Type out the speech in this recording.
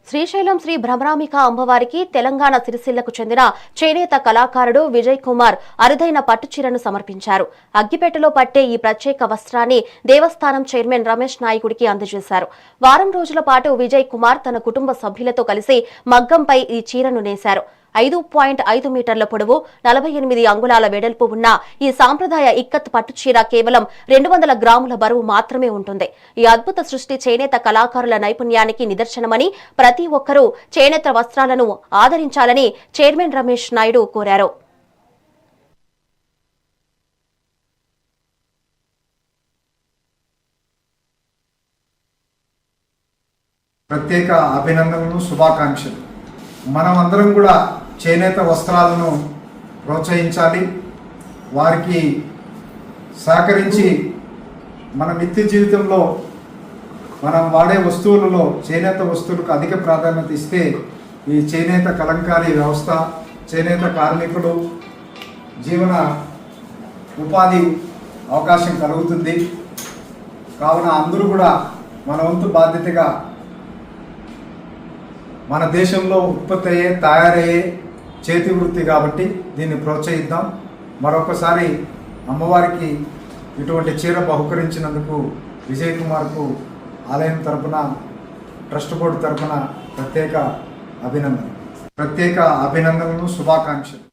శ్రీశైలం శ్రీ భ్రమరాంబిక అమ్మవారికి తెలంగాణ సిరిసిల్లకు చెందిన చేనేత కళాకారుడు విజయ్ కుమార్ అరుదైన పట్టుచీరను సమర్పించారు. అగ్గిపెట్టెలో పట్టే ఈ ప్రత్యేక వస్త్రాన్ని దేవస్థానం చైర్మన్ రమేష్ నాయకుడికి అందజేశారు. వారం రోజుల పాటు విజయ్ కుమార్ తన కుటుంబ సభ్యులతో కలిసి మగ్గంపై ఈ చీరను నేశారు. 5.5 మీటర్ల పొడవు, 48 అంగుళాల వెడల్పు ఉన్న ఈ సాంప్రదాయ ఇక్కత్ పట్టుచీర కేవలం 200 గ్రాముల బరువు మాత్రమే ఉంటుంది. ఈ అద్భుత సృష్టి చేనేత కళాకారుల నైపుణ్యానికి నిదర్శనమని, ప్రతి ఒక్కరూ చేనేత వస్త్రాలను ఆదరించాలని చైర్మన్ రమేష్ నాయుడు కోరారు. ప్రత్యేక అభినందనలు, శుభాకాంక్షలు. మనమందరం కూడా చేనేత వస్త్రాలను ప్రోత్సహించాలి. వారికి సహకరించి మన నిత్య జీవితంలో మనం వాడే వస్తువులలో చేనేత వస్తువులకు అధిక ప్రాధాన్యత ఇస్తే ఈ చేనేత కలంకారీ వ్యవస్థ, చేనేత కార్మికులు జీవన ఉపాధి అవకాశం కలుగుతుంది. కావున అందరూ కూడా మన వంతు బాధ్యతగా మన దేశంలో ఉత్పత్తి అయ్యే, తయారయ్యే చేతి వృత్తి కాబట్టి దీన్ని ప్రోత్సహిద్దాం. మరొకసారి అమ్మవారికి ఇటువంటి చీర బహుకరించినందుకు విజయ్ కుమార్కు ఆలయం తరపున, ట్రస్ట్ బోర్డు తరపున ప్రత్యేక అభినందనలు, శుభాకాంక్షలు.